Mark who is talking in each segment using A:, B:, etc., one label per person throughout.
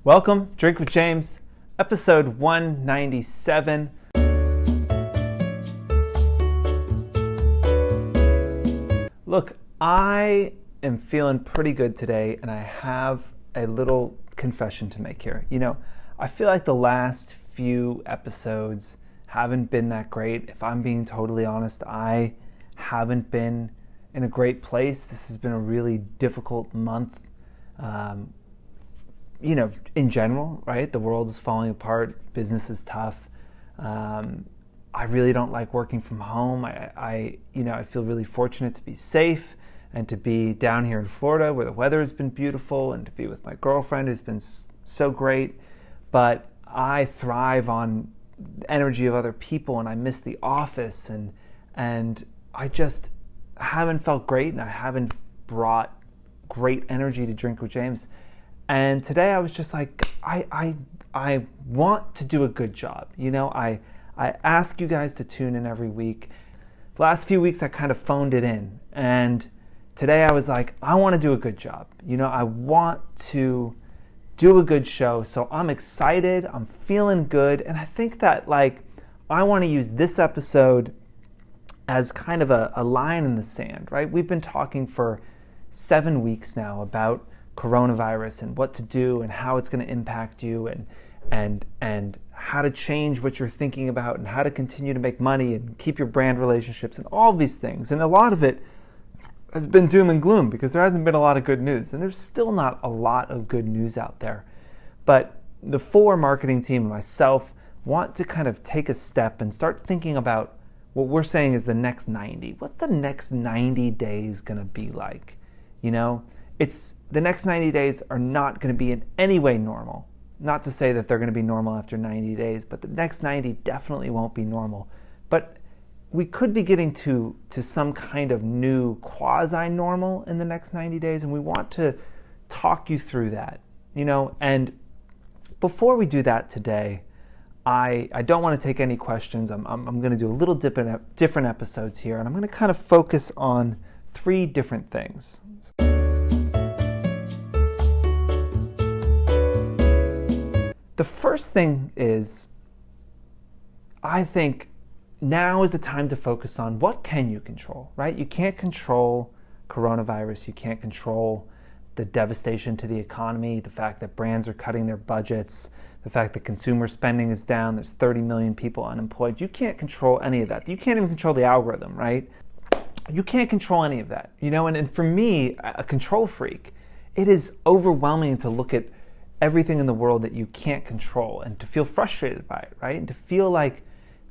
A: Welcome, Drink with James, episode 197. Look, I am feeling pretty good today, and I have a little confession to make here. I feel like the last few episodes haven't been that great. If I'm being totally honest, I haven't been in a great place. This has been a really difficult month. In general, right? The world is falling apart. Business is tough. I really don't like working from home. I feel really fortunate to be safe and to be down here in Florida where the weather has been beautiful and to be with my girlfriend who's been so great. But I thrive on the energy of other people, and I miss the office, and I just haven't felt great, and I haven't brought great energy to Drink with James. And today I was just like, I want to do a good job. I ask you guys to tune in every week. The last few weeks I kind of phoned it in. And today I was like, I want to do a good job. I want to do a good show. So I'm excited. I'm feeling good. And I think that I want to use this episode as kind of a line in the sand, right? We've been talking for 7 weeks now about coronavirus and what to do and how it's going to impact you and how to change what you're thinking about and how to continue to make money and keep your brand relationships and all these things. And a lot of it has been doom and gloom because there hasn't been a lot of good news, and there's still not a lot of good news out there. But the Four marketing team and myself want to kind of take a step and start thinking about what we're saying is the next 90. What's the next 90 days going to be like? The next 90 days are not going to be in any way normal. Not to say that they're going to be normal after 90 days, but the next 90 definitely won't be normal. But we could be getting to some kind of new quasi-normal in the next 90 days, and we want to talk you through that. And before we do that today, I don't want to take any questions. I'm going to do a little different episodes here, and I'm going to kind of focus on 3 different things. The first thing is, I think now is the time to focus on what can you control, right? You can't control coronavirus. You can't control the devastation to the economy, the fact that brands are cutting their budgets, the fact that consumer spending is down, there's 30 million people unemployed. You can't control any of that. You can't even control the algorithm, right? You can't control any of that, and for me, a control freak, it is overwhelming to look at everything in the world that you can't control and to feel frustrated by it, right? And to feel like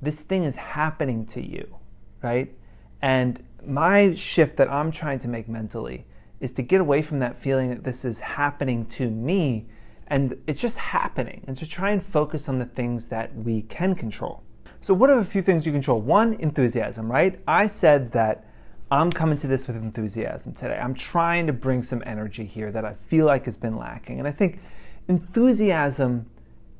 A: this thing is happening to you, right? And my shift that I'm trying to make mentally is to get away from that feeling that this is happening to me and it's just happening, and to try and focus on the things that we can control. So what are a few things you control? 1, enthusiasm, right? I said that I'm coming to this with enthusiasm today. I'm trying to bring some energy here that I feel like has been lacking. And I think enthusiasm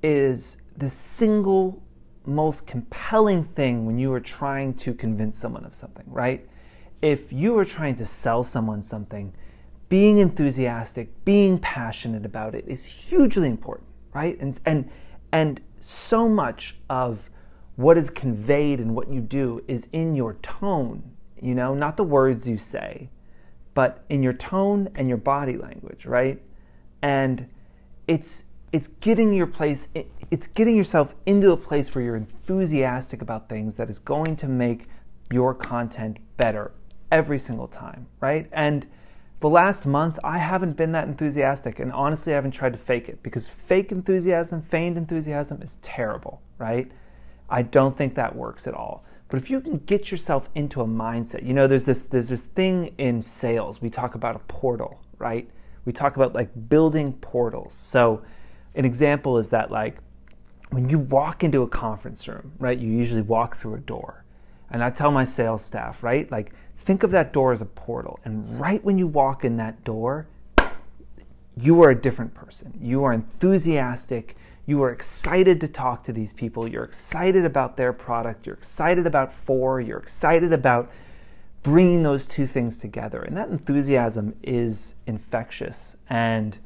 A: is the single most compelling thing when you are trying to convince someone of something, right? If you are trying to sell someone something, being enthusiastic, being passionate about it is hugely important, right? And so much of what is conveyed in what you do is in your tone, not the words you say, but in your tone and your body language, right? And it's getting yourself into a place where you're enthusiastic about things that is going to make your content better every single time, right? And the last month, I haven't been that enthusiastic, and honestly, I haven't tried to fake it, because fake enthusiasm, feigned enthusiasm is terrible, right? I don't think that works at all. But if you can get yourself into a mindset, there's this thing in sales. We talk about a portal, right? We talk about building portals. So an example is that when you walk into a conference room, right, you usually walk through a door. And I tell my sales staff, right, think of that door as a portal. And right when you walk in that door, you are a different person. You are enthusiastic. You are excited to talk to these people. You're excited about their product. You're excited about Four. You're excited about bringing those two things together. And that enthusiasm is infectious. And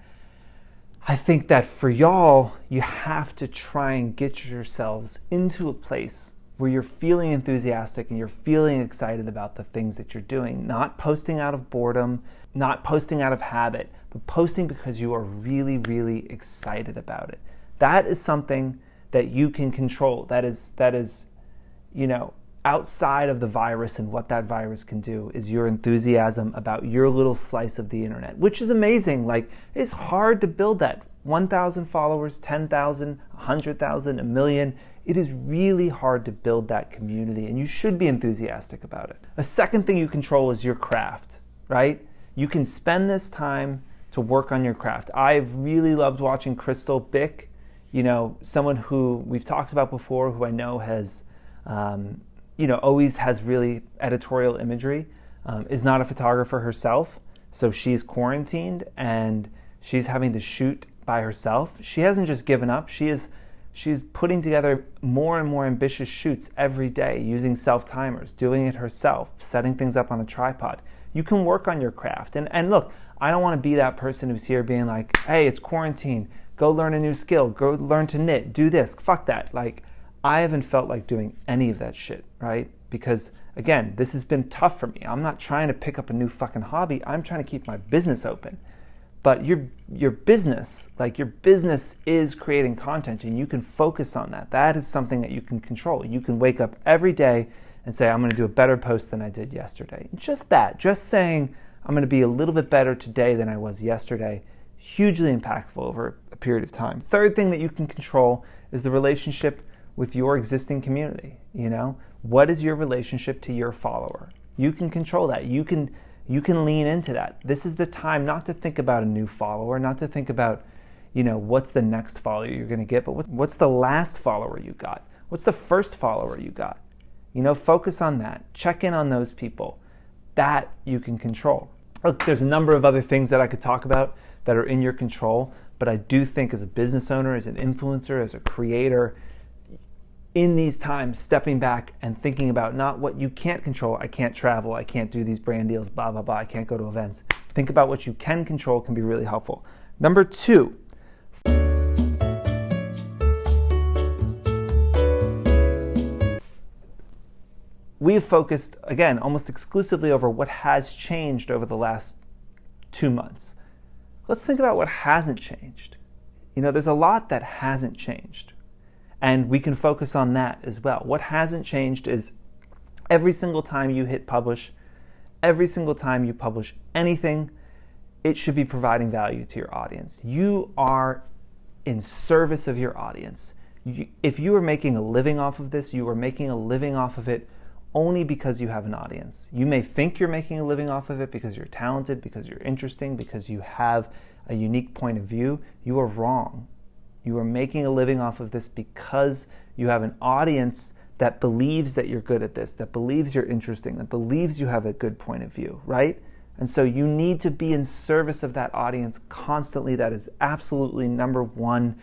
A: I think that for y'all, you have to try and get yourselves into a place where you're feeling enthusiastic and you're feeling excited about the things that you're doing, not posting out of boredom, not posting out of habit, but posting because you are really, really excited about it. That is something that you can control. That is, outside of the virus, and what that virus can do is your enthusiasm about your little slice of the internet, which is amazing. Like, it's hard to build that. 1,000 followers, 10,000, 100,000, a million. It is really hard to build that community, and you should be enthusiastic about it. A second thing you control is your craft, right? You can spend this time to work on your craft. I've really loved watching Crystal Bick, someone who we've talked about before, who I know has, always has really editorial imagery, is not a photographer herself, so she's quarantined and she's having to shoot by herself. She hasn't just given up. She's putting together more and more ambitious shoots every day, using self-timers, doing it herself, setting things up on a tripod. You can work on your craft. And look, I don't want to be that person who's here being like, hey, it's quarantine, go learn a new skill, go learn to knit, do this, fuck that. Like, I haven't felt like doing any of that shit, right? Because, again, this has been tough for me. I'm not trying to pick up a new fucking hobby. I'm trying to keep my business open. But your business is creating content, and you can focus on that. That is something that you can control. You can wake up every day and say, I'm going to do a better post than I did yesterday. Just that, just saying, I'm going to be a little bit better today than I was yesterday, hugely impactful over a period of time. Third thing that you can control is the relationship with your existing community. What is your relationship to your follower? You can control that. You can lean into that. This is the time not to think about a new follower, not to think about, what's the next follower you're going to get, but what's the last follower you got? What's the first follower you got? Focus on that. Check in on those people. That you can control. Look, there's a number of other things that I could talk about that are in your control, but I do think as a business owner, as an influencer, as a creator, in these times, stepping back and thinking about not what you can't control. I can't travel, I can't do these brand deals, blah, blah, blah, I can't go to events. Think about what you can control can be really helpful. Number 2, we have focused, again, almost exclusively over what has changed over the last 2 months. Let's think about what hasn't changed. There's a lot that hasn't changed. And we can focus on that as well. What hasn't changed is every single time you hit publish, every single time you publish anything, it should be providing value to your audience. You are in service of your audience. If you are making a living off of this, you are making a living off of it only because you have an audience. You may think you're making a living off of it because you're talented, because you're interesting, because you have a unique point of view. You are wrong. You are making a living off of this because you have an audience that believes that you're good at this, that believes you're interesting, that believes you have a good point of view, right? And so you need to be in service of that audience constantly. That is absolutely number one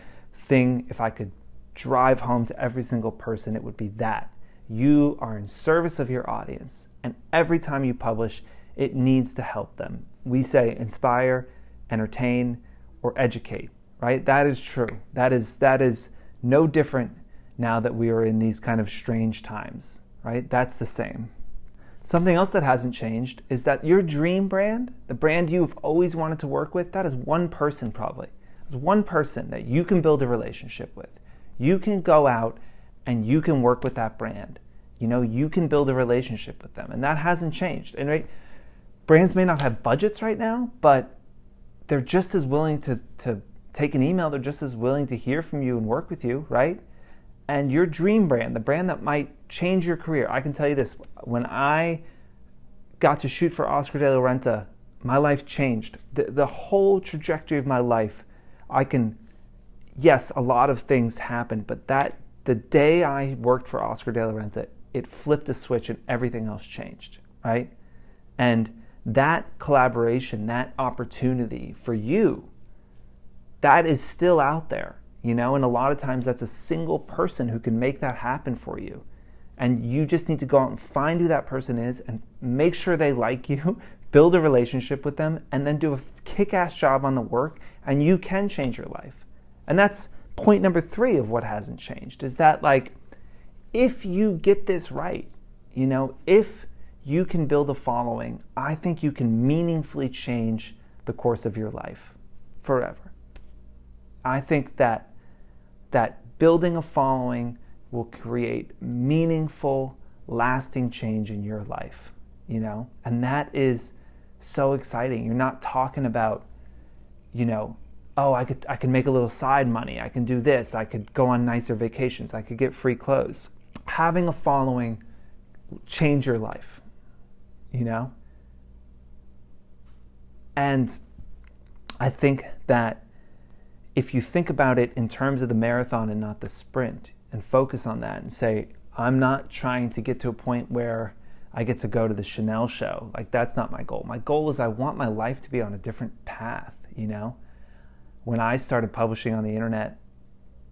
A: thing. If I could drive home to every single person, it would be that. You are in service of your audience, and every time you publish, it needs to help them. We say inspire, entertain, or educate. Right? That is true. That is no different now that we are in these kind of strange times, right? That's the same. Something else that hasn't changed is that your dream brand, the brand you've always wanted to work with, that is one person probably. It's one person that you can build a relationship with. You can go out and you can work with that brand. You can build a relationship with them, and that hasn't changed. And right, brands may not have budgets right now, but they're just as willing to take an email, they're just as willing to hear from you and work with you, right? And your dream brand, the brand that might change your career. I can tell you this, when I got to shoot for Oscar de la Renta, my life changed. The whole trajectory of my life, yes, a lot of things happened, but the day I worked for Oscar de la Renta, it flipped a switch and everything else changed, right? And that collaboration, that opportunity for you, that is still out there, and a lot of times that's a single person who can make that happen for you. And you just need to go out and find who that person is and make sure they like you, build a relationship with them, and then do a kick-ass job on the work and you can change your life. And that's point number 3 of what hasn't changed, is that like, if you get this right, if you can build a following, I think you can meaningfully change the course of your life forever. I think that building a following will create meaningful, lasting change in your life, and that is so exciting. You're not talking about, oh, I can make a little side money, I can do this, I could go on nicer vacations, I could get free clothes. Having a following will change your life, and I think that if you think about it in terms of the marathon and not the sprint, and focus on that and say, I'm not trying to get to a point where I get to go to the Chanel show. Like, that's not my goal. My goal is I want my life to be on a different path, When I started publishing on the internet,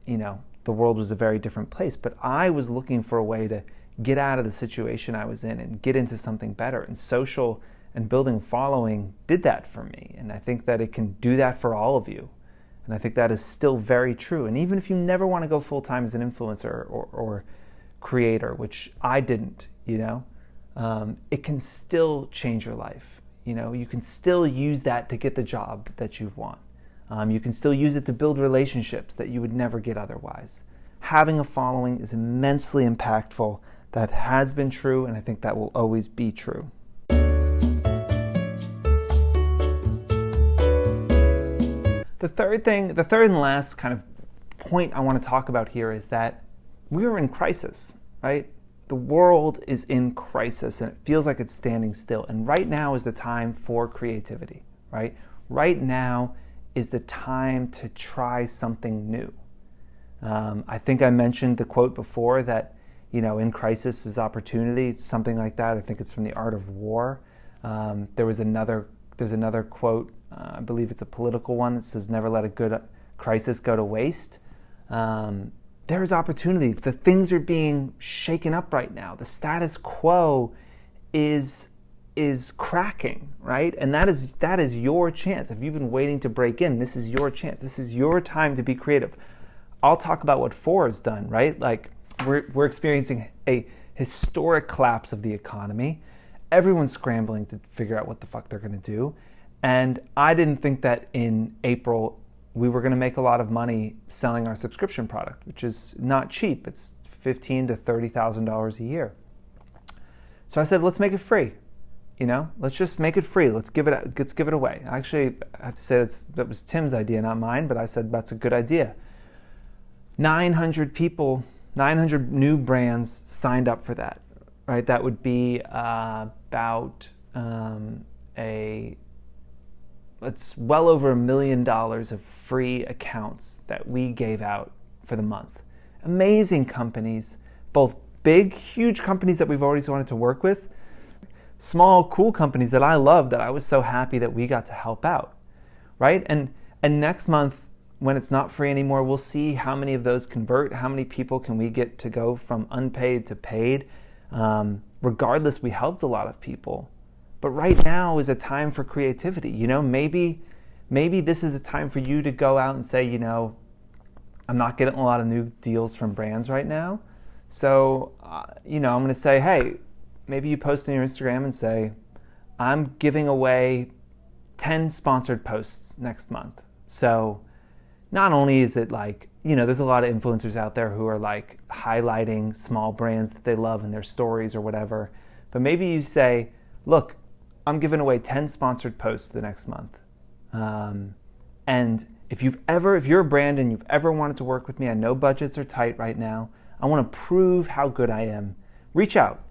A: the world was a very different place, but I was looking for a way to get out of the situation I was in and get into something better. And social and building following did that for me. And I think that it can do that for all of you. And I think that is still very true. And even if you never want to go full-time as an influencer or creator, which I didn't, it can still change your life. You can still use that to get the job that you want. You can still use it to build relationships that you would never get otherwise. Having a following is immensely impactful. That has been true, and I think that will always be true. The third and last kind of point I want to talk about here is that we're in crisis, right? The world is in crisis, and it feels like it's standing still. And right now is the time for creativity, right? Right now is the time to try something new. I think I mentioned the quote before that, in crisis is opportunity. It's something like that. I think it's from The Art of War. There's another quote, I believe it's a political one, that says, never let a good crisis go to waste. There is opportunity. The things are being shaken up right now. The status quo is cracking, right? And that is your chance. If you've been waiting to break in, this is your chance. This is your time to be creative. I'll talk about what 4 has done, right? Like, we're experiencing a historic collapse of the economy. Everyone's scrambling to figure out what the fuck they're going to do. And I didn't think that in April we were going to make a lot of money selling our subscription product, which is not cheap. It's $15,000 to $30,000 a year. So I said, let's make it free. Let's just make it free. Let's give it away. Actually, I have to say that was Tim's idea, not mine, but I said that's a good idea. 900 people, 900 new brands signed up for that, right? That would be about it's well over $1 million of free accounts that we gave out for the month. Amazing companies, both big, huge companies that we've always wanted to work with, small, cool companies that I love, that I was so happy that we got to help out, right? And next month, when it's not free anymore, we'll see how many of those convert, how many people can we get to go from unpaid to paid. Regardless, we helped a lot of people. But right now is a time for creativity. Maybe this is a time for you to go out and say, I'm not getting a lot of new deals from brands right now. So, I'm going to say, hey, maybe you post on your Instagram and say, I'm giving away 10 sponsored posts next month. So not only is it like, there's a lot of influencers out there who are like highlighting small brands that they love in their stories or whatever, but maybe you say, look, I'm giving away 10 sponsored posts the next month. And if you're a brand and you've ever wanted to work with me, I know budgets are tight right now, I want to prove how good I am, reach out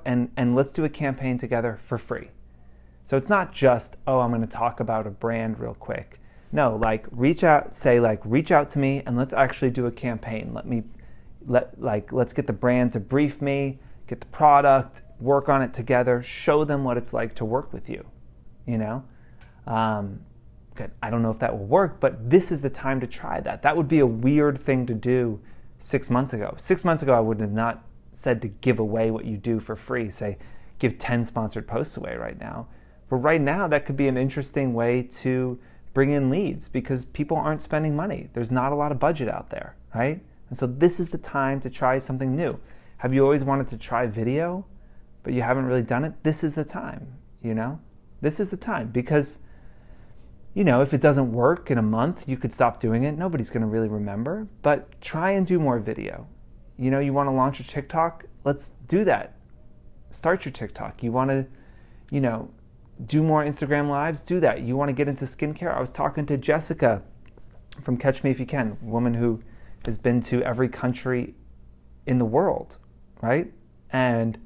A: and let's do a campaign together for free. So it's not just, I'm going to talk about a brand real quick. No, reach out to me and let's actually do a campaign. Let's get the brand to brief me, get the product, work on it together, show them what it's like to work with you, Good. I don't know if that will work, but this is the time to try that. That would be a weird thing to do 6 months ago. 6 months ago, I would have not said to give away what you do for free, say, give 10 sponsored posts away right now. But right now, that could be an interesting way to bring in leads because people aren't spending money. There's not a lot of budget out there, right? And so this is the time to try something new. Have you always wanted to try video, but you haven't really done it? This is the time, This is the time because, if it doesn't work in a month, you could stop doing it. Nobody's going to really remember, but try and do more video. You want to launch a TikTok? Let's do that. Start your TikTok. You want to, do more Instagram lives? Do that. You want to get into skincare? I was talking to Jessica from Catch Me If You Can, a woman who has been to every country in the world, right? And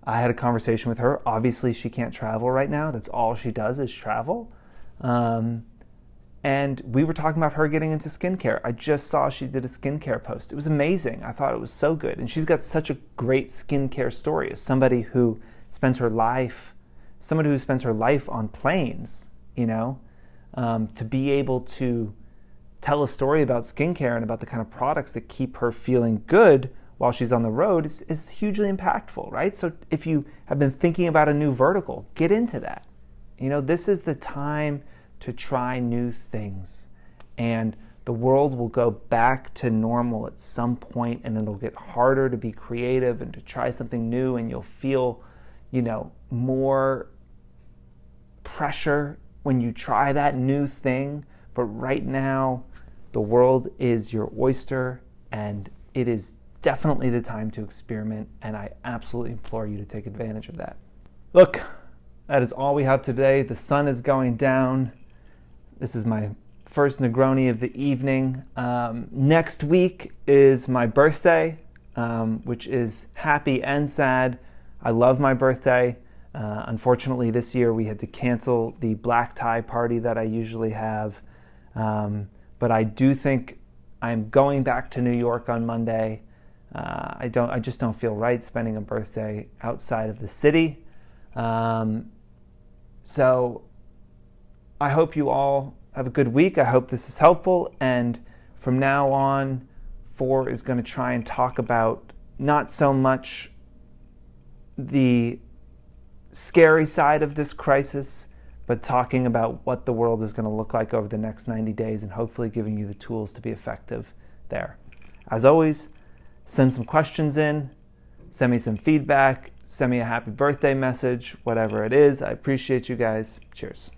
A: I had a conversation with her. Obviously, she can't travel right now. That's all she does is travel. And we were talking about her getting into skincare. I just saw she did a skincare post. It was amazing. I thought it was so good. And she's got such a great skincare story as somebody who spends her life on planes, to be able to tell a story about skincare and about the kind of products that keep her feeling good while she's on the road is hugely impactful, right? So if you have been thinking about a new vertical, get into that. This is the time to try new things. And the world will go back to normal at some point, and it'll get harder to be creative and to try something new, and you'll feel, more pressure when you try that new thing. But right now, the world is your oyster, and it is definitely the time to experiment, and I absolutely implore you to take advantage of that. Look, that is all we have today. The sun is going down. This is my first Negroni of the evening. Next week is my birthday, which is happy and sad. I love my birthday. Unfortunately, this year we had to cancel the black tie party that I usually have. But I do think I'm going back to New York on Monday. I just don't feel right spending a birthday outside of the city. So I hope you all have a good week. I hope this is helpful. And from now on, 4 is going to try and talk about not so much the scary side of this crisis, but talking about what the world is going to look like over the next 90 days and hopefully giving you the tools to be effective there. As always, send some questions in, send me some feedback, send me a happy birthday message, whatever it is. I appreciate you guys. Cheers.